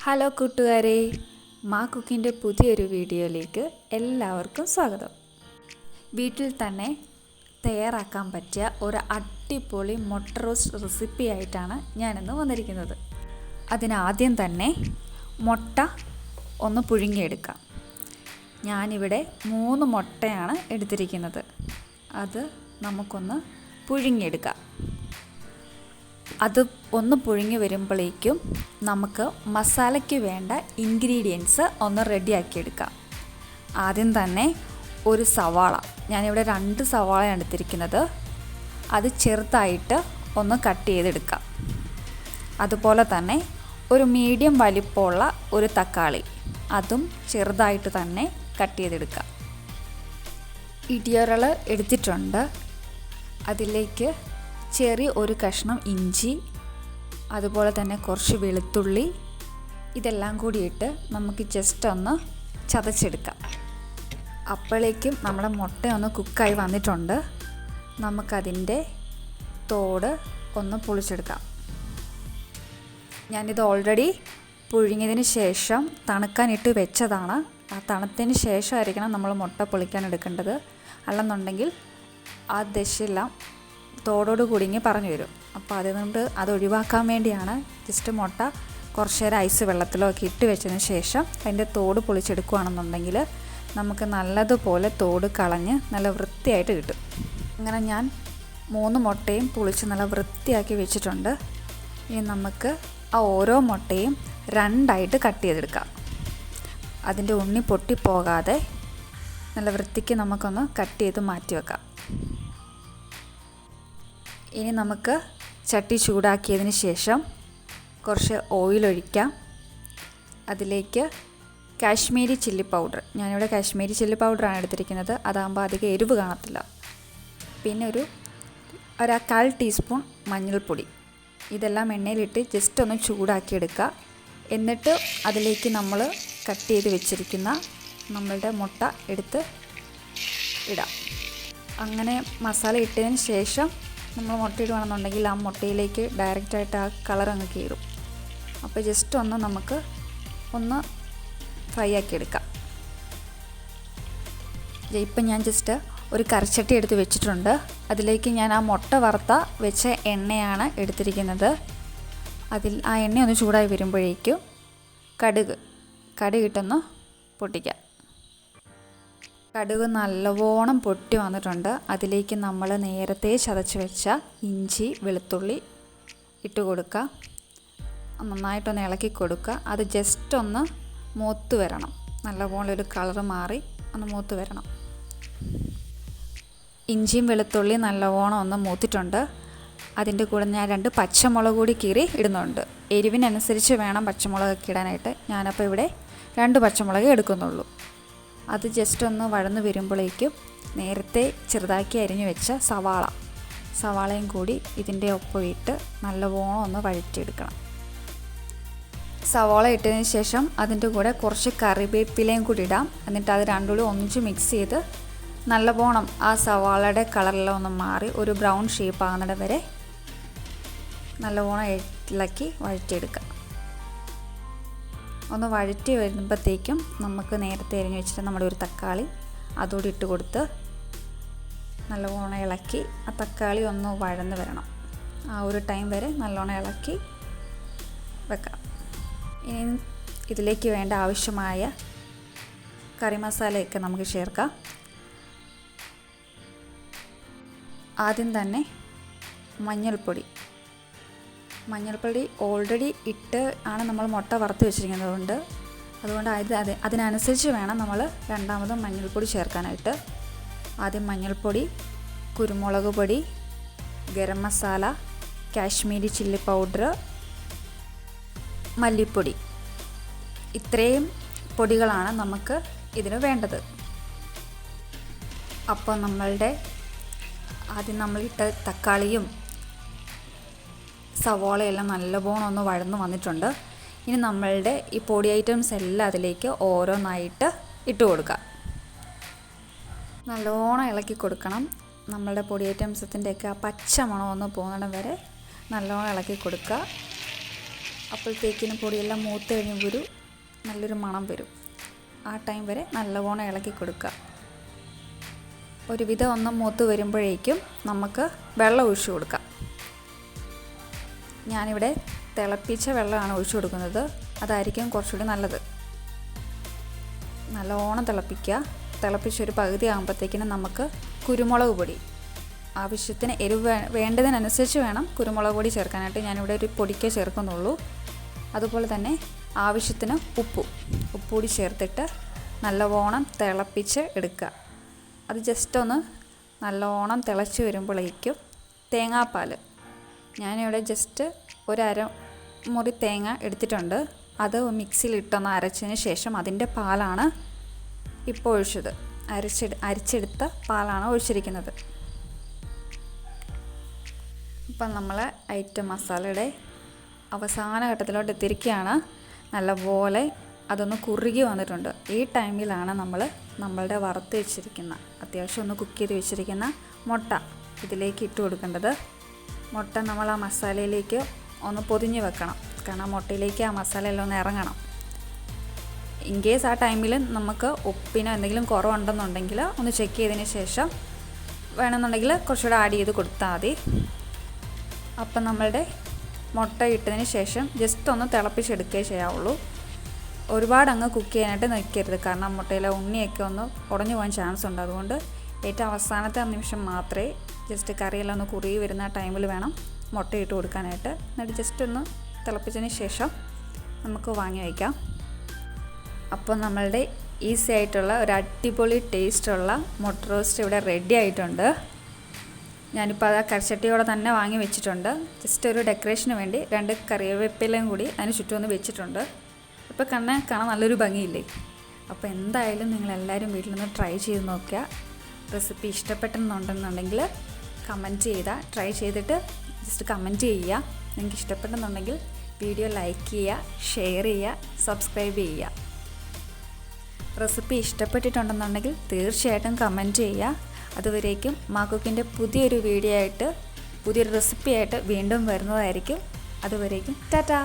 Hello കൂട്ടുകാരെ, മാ കുക്കിൻ്റെ പുതിയൊരു വീഡിയോയിലേക്ക് എല്ലാവർക്കും സ്വാഗതം. വീട്ടിൽ തന്നെ തയ്യാറാക്കാൻ പറ്റിയ ഒരു അടിപൊളി മുട്ട റോസ്റ്റ് റെസിപ്പി ആയിട്ടാണ് ഞാനിന്ന് വന്നിരിക്കുന്നത്. അതിനാദ്യം തന്നെ മുട്ട ഒന്ന് പുഴുങ്ങിയെടുക്കാം. ഞാനിവിടെ 3 മുട്ടയാണ് എടുത്തിരിക്കുന്നത്. അത് നമുക്കൊന്ന് പുഴുങ്ങിയെടുക്കാം. അത് ഒന്ന് പുഴുങ്ങി വരുമ്പോഴേക്കും നമുക്ക് മസാലയ്ക്ക് വേണ്ട ഇൻഗ്രീഡിയൻസ് ഒന്ന് റെഡിയാക്കിയെടുക്കാം. ആദ്യം തന്നെ ഒരു സവാള, ഞാനിവിടെ 2 സവാളയാണ് എടുത്തിരിക്കുന്നത്. അത് ചെറുതായിട്ട് ഒന്ന് കട്ട് ചെയ്തെടുക്കാം. അതുപോലെ തന്നെ ഒരു മീഡിയം വലിപ്പമുള്ള ഒരു തക്കാളി, അതും ചെറുതായിട്ട് തന്നെ കട്ട് ചെയ്തെടുക്കാം. ഇടിയോറൽ എടുത്തിട്ടുണ്ട്. അതിലേക്ക് ചെറിയ ഒരു കഷ്ണം ഇഞ്ചി, അതുപോലെ തന്നെ കുറച്ച് വെളുത്തുള്ളി, ഇതെല്ലാം കൂടിയിട്ട് നമുക്ക് ജസ്റ്റ് ഒന്ന് ചതച്ചെടുക്കാം. അപ്പോഴേക്കും നമ്മുടെ മുട്ട ഒന്ന് കുക്കായി വന്നിട്ടുണ്ട്. നമുക്കതിൻ്റെ തോട് ഒന്ന് പൊളിച്ചെടുക്കാം. ഞാനിത് ഓൾറെഡി പുഴുങ്ങിയതിന് ശേഷം തണുക്കാനിട്ട് വെച്ചതാണ്. ആ തണുത്തതിന് ശേഷമായിരിക്കണം നമ്മൾ മുട്ട പൊളിക്കാൻ എടുക്കേണ്ടത്. അല്ലെന്നുണ്ടെങ്കിൽ ആ ദശയെല്ലാം തോടോട് കുടുങ്ങി പറഞ്ഞു വരും. അപ്പോൾ അതുകൊണ്ട് അത് ഒഴിവാക്കാൻ വേണ്ടിയാണ് ജസ്റ്റ് മുട്ട കുറച്ച് നേരം ഐസ് വെള്ളത്തിലൊക്കെ ഇട്ട് വെച്ചതിന് ശേഷം അതിൻ്റെ തോട് പൊളിച്ചെടുക്കുകയാണെന്നുണ്ടെങ്കിൽ നമുക്ക് നല്ലതുപോലെ തോട് കളഞ്ഞ് നല്ല വൃത്തിയായിട്ട് കിട്ടും. അങ്ങനെ ഞാൻ 3 മുട്ടയും പൊളിച്ച് നല്ല വൃത്തിയാക്കി വെച്ചിട്ടുണ്ട്. ഇനി നമുക്ക് ആ ഓരോ മുട്ടയും 2ആയിട്ട് കട്ട് ചെയ്തെടുക്കാം. അതിൻ്റെ ഉണ്ണി പൊട്ടിപ്പോകാതെ നല്ല വൃത്തിക്ക് നമുക്കൊന്ന് കട്ട് ചെയ്ത് മാറ്റി വെക്കാം. ഇനി നമുക്ക് ചട്ടി ചൂടാക്കിയതിന് ശേഷം കുറച്ച് ഓയിൽ ഒഴിക്കാം. അതിലേക്ക് കാശ്മീരി ചില്ലി പൗഡർ, ഞാനിവിടെ കാശ്മീരി ചില്ലി പൗഡറാണ് എടുത്തിരിക്കുന്നത്. അതാകുമ്പോൾ അധികം എരിവ് കാണത്തില്ല. പിന്നെ ഒരു 1/4 ടീസ്പൂൺ മഞ്ഞൾപ്പൊടി, ഇതെല്ലാം എണ്ണയിലിട്ട് ജസ്റ്റ് ഒന്ന് ചൂടാക്കിയെടുക്കുക. എന്നിട്ട് അതിലേക്ക് നമ്മൾ കട്ട് ചെയ്ത് വെച്ചിരിക്കുന്ന നമ്മളുടെ മുട്ട എടുത്ത് ഇടാം. അങ്ങനെ മസാല ഇട്ടതിന് ശേഷം നമ്മൾ മുട്ട ഇടുകയാണെന്നുണ്ടെങ്കിൽ ആ മുട്ടയിലേക്ക് ഡയറക്റ്റായിട്ട് ആ കളർ അങ്ങ് കയറും. അപ്പോൾ ജസ്റ്റ് ഒന്ന് നമുക്ക് ഒന്ന് ഫ്രൈ ആക്കിയെടുക്കാം. ഇപ്പം ഞാൻ ജസ്റ്റ് ഒരു കറിച്ചട്ടി എടുത്ത് വെച്ചിട്ടുണ്ട്. അതിലേക്ക് ഞാൻ ആ മുട്ട വറുത്ത വെച്ച എണ്ണയാണ് എടുത്തിരിക്കുന്നത്. ആ എണ്ണ ഒന്ന് ചൂടായി വരുമ്പോഴേക്കും കടുകിട്ടൊന്ന് പൊട്ടിക്കാം. കടുക് നല്ലവണ്ണം പൊട്ടി വന്നിട്ടുണ്ട്. അതിലേക്ക് നമ്മൾ നേരത്തെ ചതച്ച് വെച്ച ഇഞ്ചി വെളുത്തുള്ളി ഇട്ട് കൊടുക്കുക. നന്നായിട്ടൊന്ന് ഇളക്കി കൊടുക്കുക. അത് ജസ്റ്റ് ഒന്ന് മൂത്ത് വരണം. നല്ലപോലെ ഒരു കളറ് മാറി ഒന്ന് മൂത്ത് വരണം. ഇഞ്ചിയും വെളുത്തുള്ളി നല്ലവണ്ണം ഒന്ന് മൂത്തിട്ടുണ്ട്. അതിൻ്റെ കൂടെ ഞാൻ 2 പച്ചമുളക് കൂടി കീറി ഇടുന്നുണ്ട്. എരിവിനനുസരിച്ച് വേണം പച്ചമുളകൊക്കെ ഇടാനായിട്ട്. ഞാനപ്പോൾ ഇവിടെ 2 പച്ചമുളക് എടുക്കുന്നുള്ളൂ. അത് ജസ്റ്റ് ഒന്ന് വഴന്ന് വരുമ്പോഴേക്കും നേരത്തെ ചെറുതാക്കി അരിഞ്ഞു വെച്ച സവാളയും കൂടി ഇതിൻ്റെ ഒപ്പം ഇട്ട് നല്ലവണ്ണം ഒന്ന് വഴറ്റിയെടുക്കണം. സവാള ഇട്ടതിന് ശേഷം അതിൻ്റെ കൂടെ കുറച്ച് കറിവേപ്പിലയും കൂടി ഇടാം. എന്നിട്ട് അത് രണ്ടും കൂടി ഒന്നിച്ച് മിക്സ് ചെയ്ത് നല്ലവണ്ണം ആ സവാളയുടെ കളറെല്ലാം ഒന്ന് മാറി ഒരു ബ്രൗൺ ഷേപ്പ് ആകുന്നിടം വരെ നല്ലവണ്ണം ഇളക്കി വഴറ്റിയെടുക്കാം. ഒന്ന് വഴറ്റി വരുമ്പോഴത്തേക്കും നമുക്ക് നേരത്തെ അരിഞ്ഞ് വെച്ചിട്ട് നമ്മുടെ ഒരു തക്കാളി അതോടെ ഇട്ട് കൊടുത്ത് നല്ലവണ്ണം ഇളക്കി ആ തക്കാളി ഒന്ന് വഴന്ന് വരണം. ആ ഒരു ടൈം വരെ നല്ലോണം ഇളക്കി വെക്കാം. ഇനി ഇതിലേക്ക് വേണ്ട ആവശ്യമായ കറി മസാലയൊക്കെ നമുക്ക് ചേർക്കാം. ആദ്യം തന്നെ മഞ്ഞൾപ്പൊടി ഓൾറെഡി ഇട്ട് ആണ് നമ്മൾ മുട്ട വറുത്ത് വെച്ചിരിക്കുന്നത്. അതുകൊണ്ട് അതിനനുസരിച്ച് വേണം നമ്മൾ രണ്ടാമതും മഞ്ഞൾപ്പൊടി ചേർക്കാനായിട്ട്. ആദ്യം മഞ്ഞൾപ്പൊടി, കുരുമുളക് പൊടി, ഗരം മസാല, കാശ്മീരി ചില്ലി പൗഡർ, മല്ലിപ്പൊടി, ഇത്രയും പൊടികളാണ് നമുക്ക് ഇതിന് വേണ്ടത്. അപ്പോൾ ആദ്യം നമ്മളിട്ട തക്കാളിയും സവാളയെല്ലാം നല്ലവണ്ണം ഒന്ന് വഴന്ന് വന്നിട്ടുണ്ട്. ഇനി നമ്മളുടെ ഈ പൊടി ഐറ്റംസ് എല്ലാം അതിലേക്ക് ഓരോന്നായിട്ട് ഇട്ട് കൊടുക്കാം. നല്ലോണം ഇളക്കി കൊടുക്കണം. നമ്മളുടെ പൊടി ഐറ്റംസത്തിൻ്റെയൊക്കെ ആ പച്ച മണം ഒന്ന് പോകുന്നിടം വരെ നല്ലോണം ഇളക്കി കൊടുക്കുക. അപ്പോഴത്തേക്കിനും പൊടിയെല്ലാം മൂത്ത് കഴിയുമ്പോൾ ഒരു നല്ലൊരു മണം വരും. ആ ടൈം വരെ നല്ലവണ്ണം ഇളക്കി കൊടുക്കുക. ഒരുവിധം ഒന്ന് മൂത്ത് വരുമ്പോഴേക്കും നമുക്ക് വെള്ളം ഒഴിച്ചു കൊടുക്കാം. ഞാനിവിടെ തിളപ്പിച്ച വെള്ളമാണ് ഒഴിച്ചു കൊടുക്കുന്നത്. അതായിരിക്കും കുറച്ചുകൂടി നല്ലത്. നല്ലോണം തിളപ്പിക്കുക. തിളപ്പിച്ചൊരു പകുതി ആകുമ്പോഴത്തേക്കിനും നമുക്ക് കുരുമുളക് പൊടി, ആവശ്യത്തിന് എരിവ് വേണ്ടതിനനുസരിച്ച് വേണം കുരുമുളക് പൊടി ചേർക്കാനായിട്ട്. ഞാനിവിടെ ഒരു പൊടിക്കേ ചേർക്കുന്നുള്ളൂ. അതുപോലെ തന്നെ ആവശ്യത്തിന് ഉപ്പുകൂടി ചേർത്തിട്ട് നല്ലവണ്ണം തിളപ്പിച്ച് എടുക്കുക. അത് ജസ്റ്റ് ഒന്ന് നല്ലോണം തിളച്ച് വരുമ്പോഴേക്കും തേങ്ങാപ്പാൽ, ഞാനിവിടെ ജസ്റ്റ് ഒരു അരമുറി തേങ്ങ എടുത്തിട്ടുണ്ട്. അത് മിക്സിയിലിട്ടൊന്ന് അരച്ചതിന് ശേഷം അതിൻ്റെ പാലാണ് ഇപ്പോൾ ഒഴിച്ചത്. അരിച്ചെടുത്ത പാലാണ് ഒഴിച്ചിരിക്കുന്നത്. ഇപ്പം നമ്മൾ ഐറ്റം മസാലയുടെ അവസാന ഘട്ടത്തിലോട്ട് എത്തിയിരിക്കുകയാണ്. നല്ലപോലെ അതൊന്ന് കുറുകി വന്നിട്ടുണ്ട്. ഈ ടൈമിലാണ് നമ്മളുടെ വറുത്ത് വെച്ചിരിക്കുന്ന, അത്യാവശ്യം ഒന്ന് കുക്ക് ചെയ്ത് വെച്ചിരിക്കുന്ന മുട്ട ഇതിലേക്ക് ഇട്ട് കൊടുക്കേണ്ടത്. മുട്ട നമ്മൾ ആ മസാലയിലേക്ക് ഒന്ന് പൊതിഞ്ഞ് വെക്കണം. കാരണം മുട്ടയിലേക്ക് ആ മസാലയെല്ലാം ഒന്ന് ഇറങ്ങണം. ഇൻ കേസ് ആ ടൈമിൽ നമുക്ക് ഉപ്പിനോ എന്തെങ്കിലും കുറവുണ്ടെന്നുണ്ടെങ്കിൽ ഒന്ന് ചെക്ക് ചെയ്തതിന് ശേഷം വേണമെന്നുണ്ടെങ്കിൽ കുറച്ചുകൂടെ ആഡ് ചെയ്ത് കൊടുത്താൽ മതി. അപ്പം നമ്മളുടെ മുട്ട ഇട്ടതിന് ശേഷം ജസ്റ്റ് ഒന്ന് തിളപ്പിച്ചെടുക്കുകയേ ചെയ്യാവുള്ളൂ. ഒരുപാട് അങ്ങ് കുക്ക് ചെയ്യാനായിട്ട് നിൽക്കരുത്. കാരണം മുട്ടയിലെ ഉണ്ണിയൊക്കെ ഒന്ന് ഉടഞ്ഞു പോകാൻ ചാൻസ് ഉണ്ട്. അതുകൊണ്ട് ഏറ്റവും അവസാനത്തെ നിമിഷം മാത്രമേ ജസ്റ്റ് കറിയെല്ലാം ഒന്ന് കുറുകി വരുന്ന ടൈമിൽ വേണം മുട്ട ഇട്ട് കൊടുക്കാനായിട്ട്. എന്നിട്ട് ജസ്റ്റ് ഒന്ന് തിളപ്പിച്ചതിന് ശേഷം നമുക്ക് വാങ്ങി വയ്ക്കാം. അപ്പോൾ നമ്മളുടെ ഈസി ആയിട്ടുള്ള ഒരു അടിപൊളി ടേസ്റ്റുള്ള മുട്ട റോസ്റ്റ് ഇവിടെ റെഡി ആയിട്ടുണ്ട്. ഞാനിപ്പോൾ അത് കറിച്ചട്ടിയോടെ തന്നെ വാങ്ങി വെച്ചിട്ടുണ്ട്. ജസ്റ്റ് ഒരു ഡെക്കറേഷന് വേണ്ടി 2 കറിവേപ്പിലയും കൂടി അതിന് ചുറ്റും ഒന്ന് വെച്ചിട്ടുണ്ട്. ഇപ്പോൾ കാണാൻ നല്ലൊരു ഭംഗിയില്ലേ. അപ്പോൾ എന്തായാലും നിങ്ങളെല്ലാവരും വീട്ടിൽ നിന്ന് ട്രൈ ചെയ്ത് നോക്കുക. റെസിപ്പി ഇഷ്ടപ്പെട്ടെന്നുണ്ടെന്നുണ്ടെങ്കിൽ കമൻറ്റ് ചെയ്താൽ ട്രൈ ചെയ്തിട്ട് ജസ്റ്റ് കമൻറ്റ് ചെയ്യുക. നിങ്ങൾക്ക് ഇഷ്ടപ്പെട്ടെന്നുണ്ടെങ്കിൽ വീഡിയോ ലൈക്ക് ചെയ്യുക, ഷെയർ ചെയ്യുക, സബ്സ്ക്രൈബ് ചെയ്യുക. റെസിപ്പി ഇഷ്ടപ്പെട്ടിട്ടുണ്ടെന്നുണ്ടെങ്കിൽ തീർച്ചയായിട്ടും കമൻറ്റ് ചെയ്യുക. അതുവരേക്കും മാക്കുക്കിൻ്റെ പുതിയൊരു വീഡിയോ ആയിട്ട്, പുതിയൊരു റെസിപ്പി ആയിട്ട് വീണ്ടും വരുന്നതായിരിക്കും. അതുവരേക്കും ടാറ്റാ.